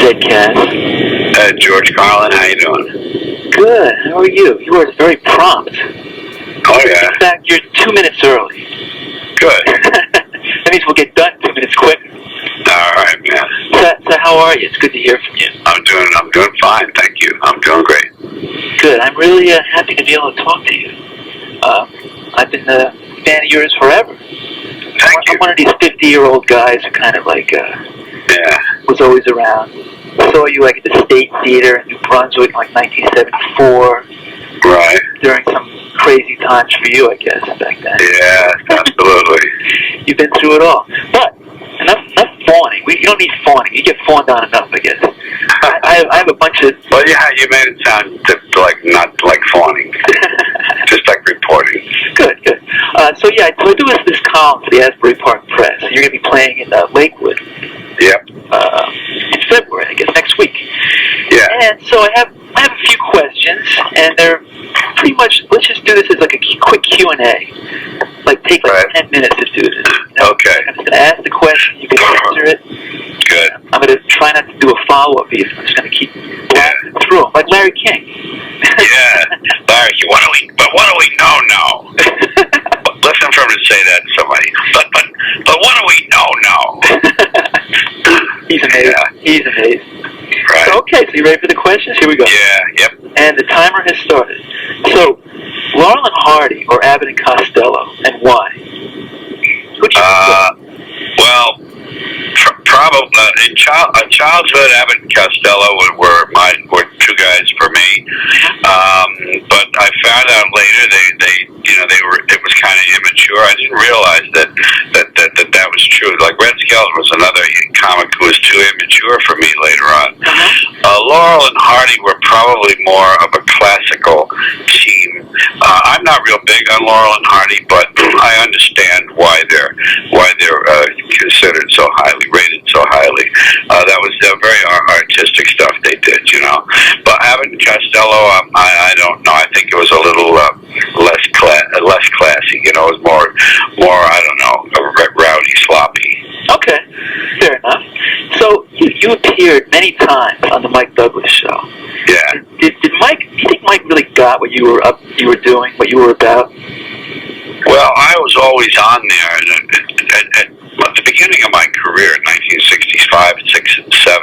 Ted Cass. George Carlin, how you doing? Good. How are you? You were very prompt. Oh, yeah. In fact, you're 2 minutes early. Good. That means we'll get done 2 minutes quicker. All right, man. So how are you? It's good to hear from you. I'm doing fine, thank you. I'm doing great. Good. I'm really happy to be able to talk to you. I've been a fan of yours forever. Thank you. I'm one of these 50-year-old guys who kind of like was always around. I saw you like at the State Theater in New Brunswick in like 1974. Right. During some crazy times for you, I guess, back then. Yeah, absolutely. You've been through it all. But enough fawning. You don't need fawning. You get fawned on enough, I guess. I have a bunch of... Well, yeah, you made it sound like not like fawning. Just like reporting. Good. So I do this column for the Asbury Park Press. And you're going to be playing in Lakewood. Yep. In February, I guess, next week. Yeah. And so I have a few questions, and they're pretty much, let's just do this as like a quick Q&A. Like, take like 10 minutes to do this. You know? Okay. I'm just going to ask the question, you can answer it. Good. I'm going to try not to do a follow-up either. I'm just going to keep blasting through them, like Larry King. Yeah. Larry, what do we know now? Listen for him to say that to somebody. But what do we know now? He's amazing. Yeah. He's amazing. Right. So, okay, so you ready for the questions? Here we go. Yeah, yep. And the timer has started. So, Laurel and Hardy or Abbott and Costello, and why? Who'd you well, probably in childhood, Abbott and Costello were two guys for me. But I found out later it was kind of immature. I didn't realize that was true. Like Red Skelton was another comic who was too immature for me later on. Laurel and Hardy were probably more of a classical team. I'm not real big on Laurel and Hardy, but I understand why they're considered so highly, rated so highly. That was very artistic stuff they did, you know. But Abbott and Costello, I don't know. I think it was a little less classy. You know, it was more I don't know, rowdy, sloppy. Okay, fair enough. So you appeared many times on the Mike Douglas show. Yeah. Did Mike? Do you think Mike really got what you were doing, what you were about? Well, I was always on there, at the beginning of my career, in 1965, 6 and 7,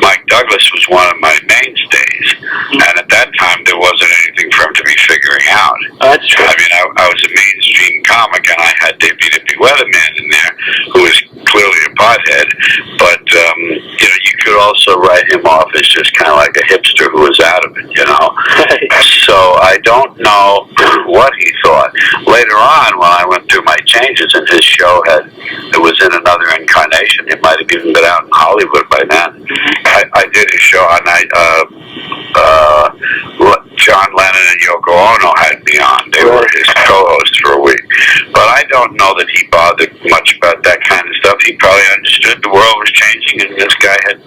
Mike Douglas was one of my mainstays, and at that time there wasn't anything for him to be figuring out. That's true. I mean, I was a mainstream comic, and I had Dippy Weatherman in there, who was clearly a pothead, but you could also write him off as just kind of like a hipster who was out of it, you know. Right. So I don't know what he thought. Later on, when I went through my changes, and his show it was in another incarnation. It might have even been out in Hollywood by then. I did a show, and John Lennon and Yoko Ono had me on. They were his co-hosts for a week. But I don't know that he bothered much about that kind of stuff. He probably understood the world was changing, and this guy had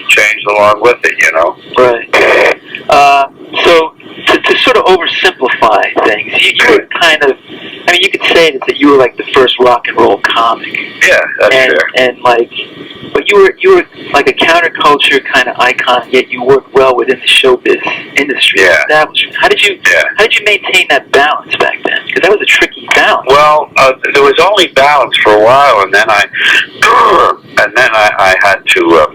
changed along with it, you know. Right. So to sort of oversimplify things, you were kind of, I mean, you could say that you were like the first rock and roll comic. Yeah, that's fair. And like, but you were like a counterculture kind of icon, yet you worked well within the showbiz industry establishment. How did you maintain that balance back then? Because that was a tricky balance. Well, there was only balance for a while, and then I had to.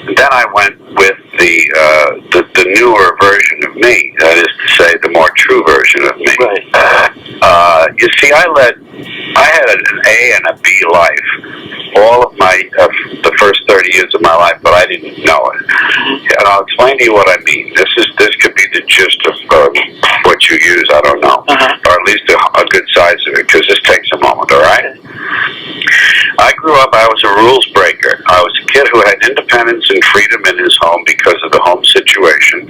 Then I went with the newer version of me. That is to say, the more true version of me. Right. You see, I had an A and a B life all of the first 30 years of my life, but I didn't know it. And I'll explain to you what I mean. This could be the gist of what you use. I don't know, or at least a good size of it, because this takes a moment. All right. I grew up, I was a rules breaker. I was a kid who had independence and freedom in his home because of the home situation.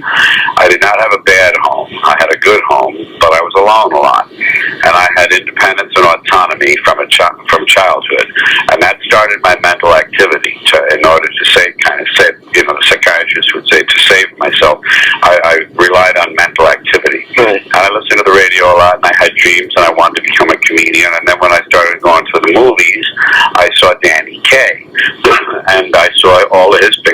I did not have a bad home. I had a good home, but I was alone a lot. And I had independence and autonomy from childhood. And that started my mental activity in order to save, the psychiatrist would say, to save myself. I relied on mental activity. Right. And I listened to the radio a lot, and I had dreams, and I wanted to become a comedian. And then when I started going to the movies, I saw Danny Kaye, and I saw all of his pictures.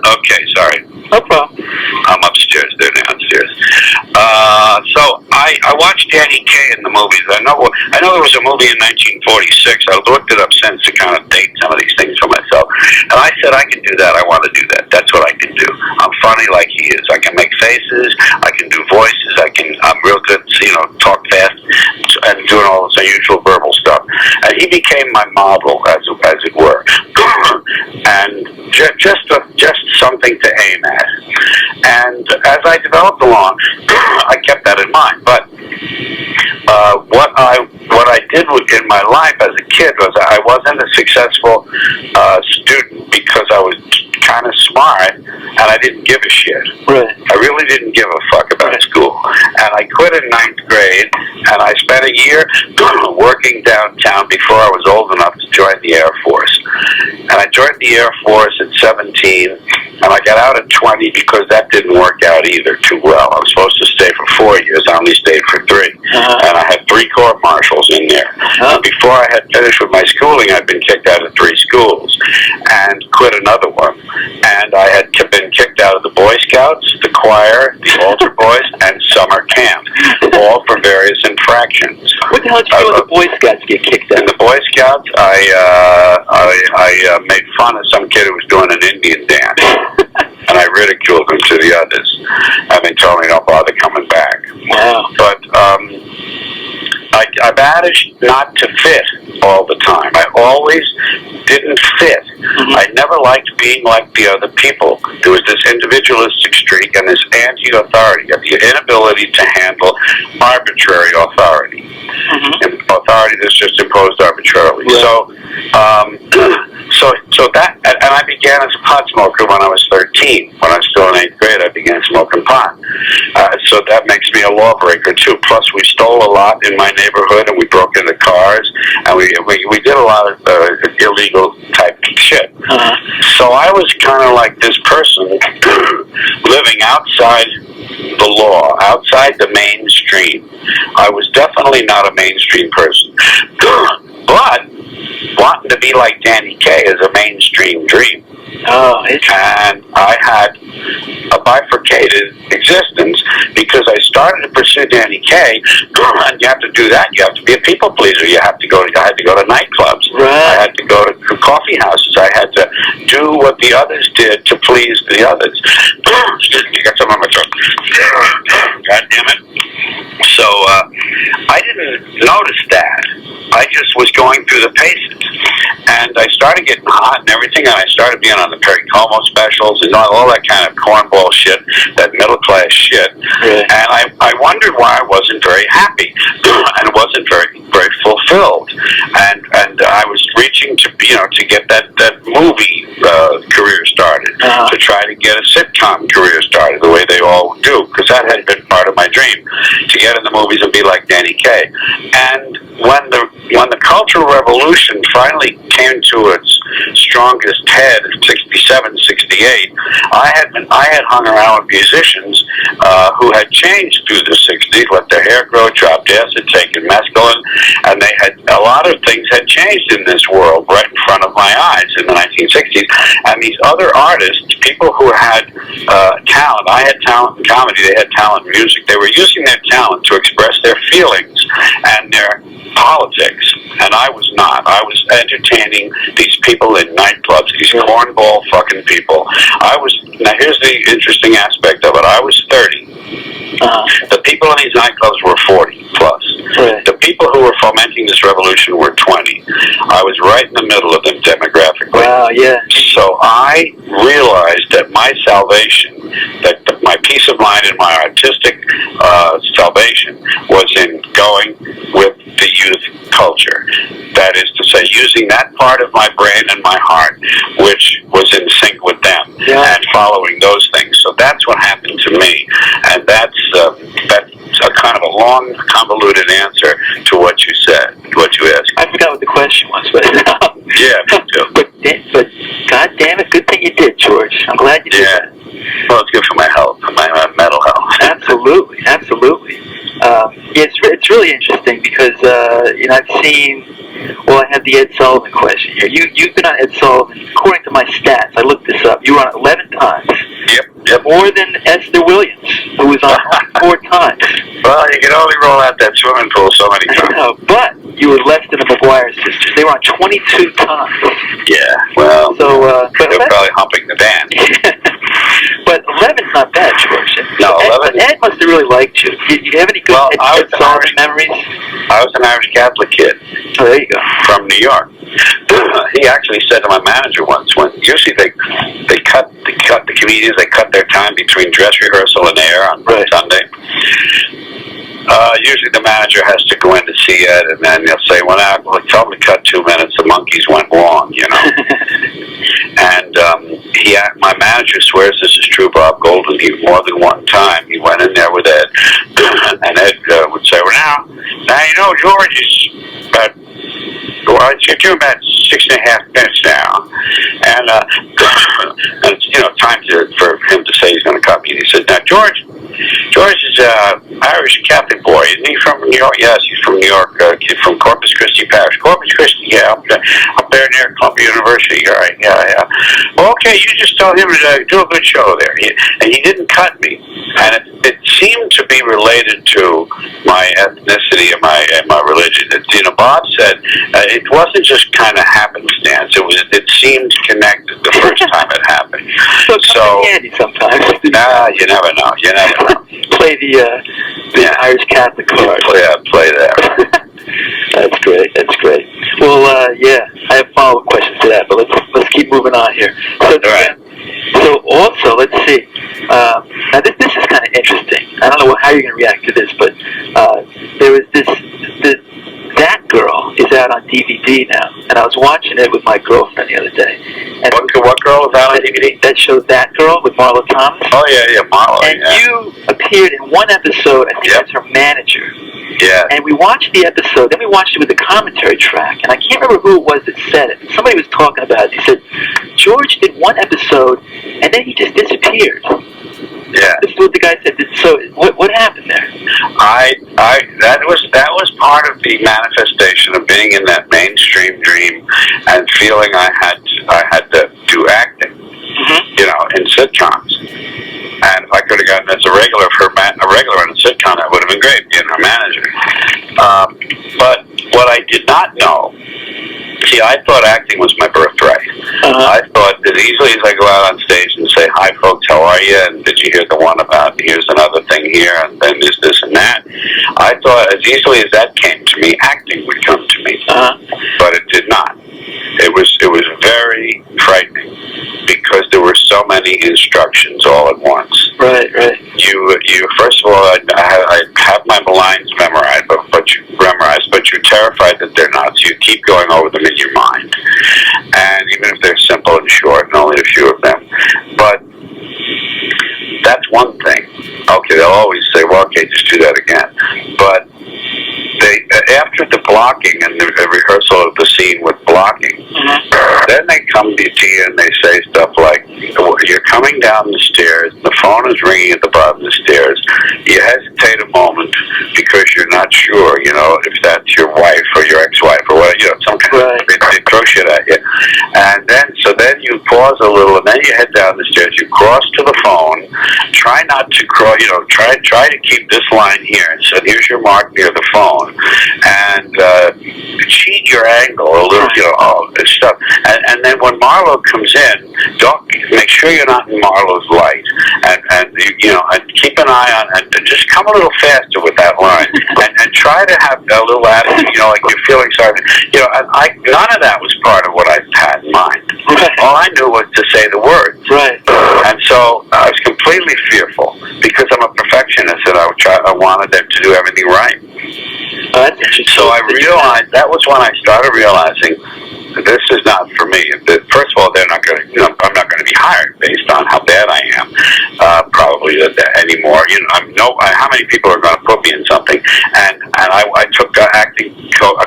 Okay, sorry. No problem. I'm upstairs. They're downstairs. So I watched Danny Kaye in the movies. I know there was a movie in 1946. I looked it up since to kind of date some of these things for myself. And I said, I can do that. I want to do that. That's what I can do. I'm funny like he is. I can make faces. I can do voices. I'm real good, talk fast and doing all this unusual verbal stuff. And he became my model, as it were. And just something to aim at. And as I developed along, I kept that in mind. But what I did in my life as a kid was I wasn't a successful student because I was kind of smart and I didn't give a shit. Right. I really didn't give a fuck about school. And I quit in 9th grade and I spent a year working downtown before I was old enough to join the Air Force. And I joined the Air Force at 17 and I got out at 20 because that didn't work out either too well. I was supposed to stay for 4 years. I only stayed for 3. And I had 3 court martials in there. And before I had finished with my schooling, I'd been kicked out of 3 schools and quit another one. And I had been kicked out of the Boy Scouts, the choir, the altar boys, and summer camp, all for various infractions. What the hell did you do when the Boy Scouts get kicked out? In the Boy Scouts, I made fun of some kid who was doing an Indian dance, and I ridiculed him to the others, and they told me don't bother coming back. Wow. But I managed not to fit all the time. I always didn't fit. I never liked being like the other people. There was this individualistic streak and this anti-authority, the inability to handle arbitrary authority. And authority that's just imposed arbitrarily. Yeah. So that, and I began as a pot smoker when I was 13. When I was still in 8th grade, I began smoking pot. So that makes me a lawbreaker too. Plus, we stole a lot in my neighborhood, and we broke into cars, and we did a lot of illegal type shit. So I was kind of like this person living outside the law, outside the mainstream. I was definitely not a mainstream person, but wanting to be like Danny Kaye is a mainstream dream. And I had a bifurcated existence because I started to pursue Danny Kaye, and you have to do that. You have to be a people pleaser. I had to go to nightclubs. Right. I had to go to coffee houses. I had to do what the others did to please the others. Excuse me, I got some on my throat. God damn it. So I didn't notice that. I just was going through the paces. And I started getting hot and everything, and I started being on the Perry Como specials and all that kind of cornball shit, that middle-class shit. And I wondered why I wasn't very happy and wasn't very, very fulfilled. And I was reaching to get that movie career started, to try to get a sitcom career started the way they all do, because that had been part of my dream, to get in the movies and be like Danny Kaye. And when the Cultural Revolution finally came to its strongest head in 67, 68, I had hung around with musicians who had changed through the 60s, let their hair grow, dropped acid, taken mescaline, and a lot of things had changed in this world right in front of my eyes in the 1960s. And these other artists, people who had talent, I had talent in comedy, they had talent in music, they were using their talent to express their feelings and their politics, and I was not. I was entertaining these people in nightclubs, these cornball fucking people. Now here's the interesting aspect of it. I was 30. The people in these nightclubs were 40 plus. The people who were fomenting this revolution were 20. I was right in the middle of them demographically. Wow, yeah. So I realized that my salvation, that my peace of mind and my artistic salvation was in going with the youth culture. That is to say, using that part of my brain and my heart, which was in sync with them, and following those things. So that's what happened to me, and that's a kind of a long, convoluted answer to what you said, what you asked. I forgot what the question was, but yeah, me too. But God damn it, good thing you did, George. I'm glad you did that. Well, it's good for my health, my mental health. Absolutely. It's it's really interesting because I've seen. Well, I have the Ed Sullivan question here. You've been on Ed Sullivan. According to my stats, I looked this up. You were on 11 times. Yep. More than Esther Williams, who was on 4 times. Well, you can only roll out that swimming pool so many times. I know, but you were less than the McGuire sisters. They were on 22 times. Yeah, well, so they're probably humping the band. But 11's not bad, George. No, 11. Ed must have really liked you. Do you have any good Ed Sullivan memories? I was an Irish Catholic kid. Oh, there you go. From New York. He actually said to my manager once, when usually they cut the comedians, they cut their time between dress rehearsal and air on Sunday. Usually the manager has to go in to see Ed, and then they'll say, well, tell him to cut 2 minutes, the monkeys went wrong, And my manager swears this is true, Bob Golden. More than one time he went in there with Ed, and Ed would say, well, now George is you're doing about 6.5 minutes now, and it's time for him to say he's going to cut me. And he says, now George is Irish Catholic boy, isn't he, from New York? Yes, he's from New York, from Corpus Christi Parish. Corpus Christi, yeah, up there near Columbia University. All right, yeah. Well, okay, you just tell him to do a good show there. And he didn't cut me, and it seemed to be related to my ethnicity and my religion. Bob said it wasn't just kind of happenstance. It seemed connected the first time it happened. So handy sometimes. Nah, you never know. Play the Irish Catholic card. Play that. That's great. Well, I have follow-up questions to that, but let's keep moving on here. So also, let's see. Now this is kind of interesting. I don't know how you're going to react to this, but there was That Girl is out on DVD now, and I was watching it with my girlfriend the other day. And what girl is out on DVD? That show That Girl with Marlo Thomas. Oh yeah, Marlo. And you appeared in one episode. I think that's her manager. Yeah. And we watched the episode. Then we watched it with the commentary track, and I can't remember who it was that said it. Somebody was talking about it. He said George did one episode, and then he just disappeared. Yeah. This is what the guy said. So what happened there? That was part of the manifestation of being in that mainstream dream and feeling I had to do acting, in sitcoms. And if I could have gotten as a regular in a sitcom, that would have been great, being her manager. But what I did not know. See, I thought acting was my birthright. I thought as easily as I go out on stage and say, hi folks, how are you? And did you hear the one about here's another thing here, and then there's this and that. I thought as easily as that came to me, acting would come to me. But it did not. It was very frightening because there were so many instructions all at once. Right. You first of all, I have my lines memorized, but you're terrified that they're not, so you keep going over them in your mind. And even if they're simple and short, and only a few of them. But that's one thing. Okay, they'll always say, well, okay, just do that again. But after the blocking and the rehearsal of the scene with blocking, then they come to you and they say stuff like, you're coming down the stairs, the phone is ringing at the bottom of the stairs, you hesitate a moment because you're not sure, if that's your wife or your ex-wife or whatever, some kind of, they throw shit at you. And then you pause a little, and then you head down the stairs, you cross to the phone, try not to cross, try to keep this line here, and so here's your mark near the phone, and cheat your angle a little, all this stuff. And then when Marlo comes in, make sure you're not in Marlo's light, and keep an eye on, and just come a little faster with that line, and try to have a little attitude, like you're feeling sorry. None of that was part of what I had in mind. All I knew was to say the words. And so I was completely fearful because I'm a perfectionist, and I wanted them to do everything right. So I realized, that was when I started realizing this is not for me. First of all, they're not going to. I'm not going to be hired based on how bad I am. Probably anymore. How many people are going to put me in something? And I took acting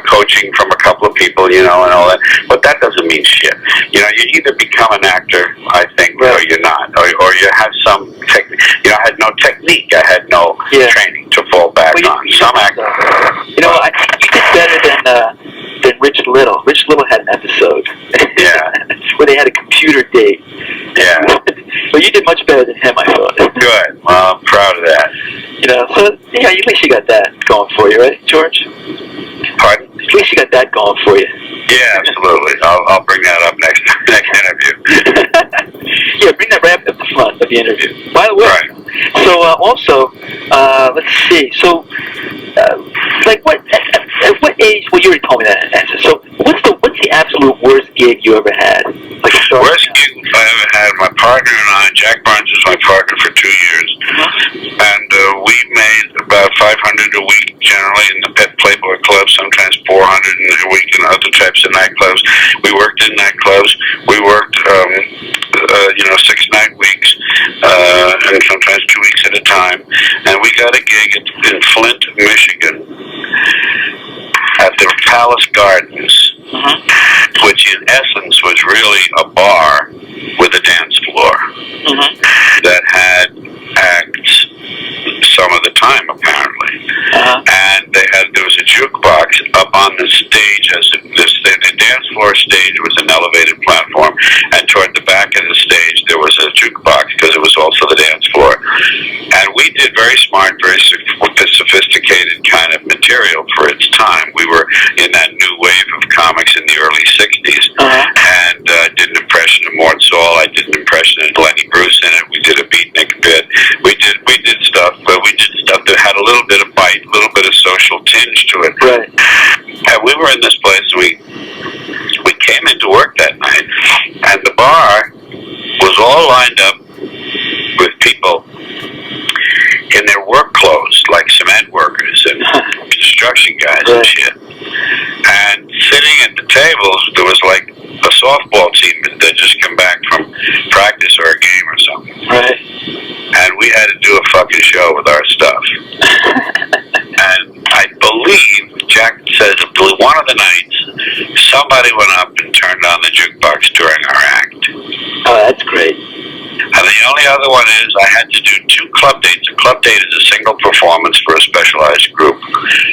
coaching from a couple of people, and all that. But that doesn't mean shit. You either become an actor, I think, or you're not, or you have some technique. I had no technique. I had no training to fall back on. Some actors. least you got that going for you, right, George? Pardon? At least you got that going for you. Yeah, absolutely. I'll bring that up next interview. Yeah, bring that right up at the front of the interview. By the way, Right. so also, let's see. So, like, at what age? Well, you already told me that answer. So, what's the absolute worst gig you ever had? Like a star. Worst gig I ever had. My partner and I, Jack Barnes was my partner for 2 years, and we made about 500 a week generally in the Pet Playboy Club. Sometimes 400 a week in other types of nightclubs. We worked in nightclubs. We worked, 6-night weeks, and sometimes 2 weeks at a time. And we got a gig in Flint, Michigan, at the Palace Gardens, which in essence was really a bar with a dance floor that had acts some of the time, apparently. And there was a jukebox up on the stage. The dance floor stage was an elevated platform, and toward the back of the stage there was a jukebox because it was also the dance floor. And we did very smart, very sophisticated kind of material for its time. We were in that new wave of comics in the early 60s, and did an impression of Mort Saul. I did an impression of Lenny Bruce in it. We did a beatnik bit. We did stuff, but we did stuff that had a little bit of bite, a little bit of social tinge to it. Right. And we were in this place. We came into work that night, and the bar was all lined up with people in their work clothes, like cement workers and construction guys and shit. And sitting at the tables, there was like a softball team that just come back from practice or a game or something. Right. And we had to do a fucking show with our stuff. And I believe Jack says one of the nights somebody went up and turned on the jukebox during our act. Oh, that's great. And the only other one is I had to do 2 club dates. A club date is a single performance for a specialized group.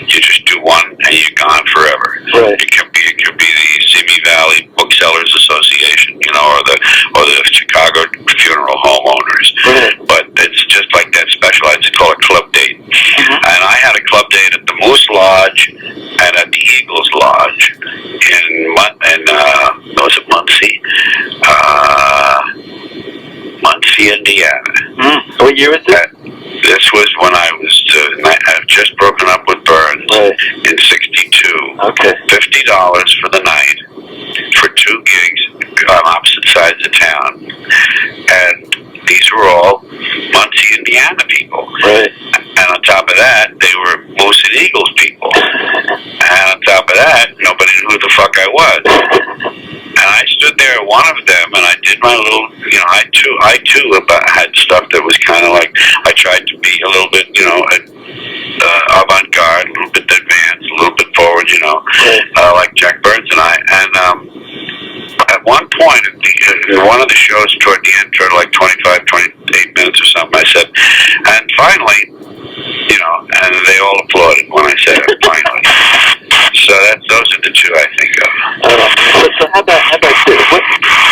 You just do one and you're gone forever. Right. It could be the Simi Valley Booksellers Association, or the Chicago Funeral Homeowners. Right. But it's just like that specialized. It's called a club date. And I had a club date at the Moose Lodge and at the Eagles Lodge in was it Muncie? Muncie, Indiana. What year was it? This was when I had just broken up with Burns in '62. Okay. $50 for the night for 2 gigs on opposite sides of town, and these were all Muncie, Indiana people. Right. And on top of that, they were Moose and Eagles people. And on top of that, nobody knew who the fuck I was. And I stood there at one of them, and I did my little, I too had stuff that was kind of like, I tried to be a little bit, avant-garde, a little bit advanced, a little bit forward, like Jack Burns and I. And at one point, in one of the shows toward the end, toward like 28 minutes or something, I said, and finally, and they all applauded when I said it, finally. So those are the 2 I think of. So how about this?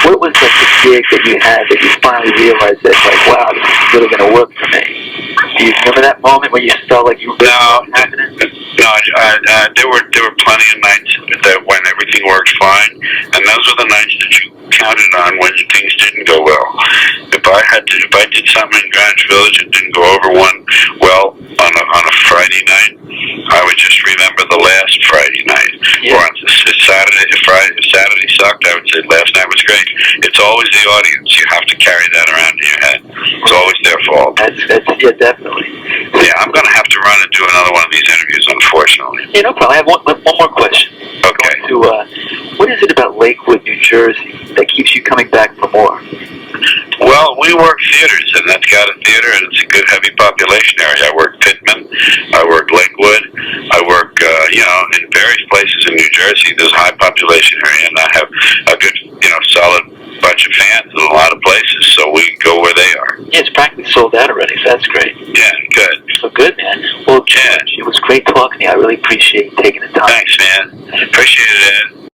What was like the gig that you had that you finally realized that, like, wow, this is really going to work for me? Do you remember that moment where you felt like you were happening? No, there were plenty of nights that when everything worked fine, and those were the nights that you counted on when things didn't go well. If I did something in Greenwich Village and didn't go over well on a Friday night, I would just remember the last Friday night. Yeah. Or on if Saturday sucked, I would say last night was great. It's always the audience. You have to carry that around in your head. It's always their fault. Yeah, definitely. Yeah, I'm going to have to run and do another one of these interviews, unfortunately. Yeah, no problem. I have one more question. Okay. What is it about Lakewood, New Jersey, that keeps you coming back for more? Well, we work theaters, and that's got a theater, and it's a good, heavy population area. I work Pittman, I work Lakewood, I work, in various places in New Jersey. There's a high population area, and I have a good, solid bunch of fans in a lot of places, so we go where they are. Yeah, it's practically sold out already, so that's great. Yeah, good. So good, man. Well, George, it was great talking to you. I really appreciate you taking the time. Thanks, man. Appreciate it, Ed.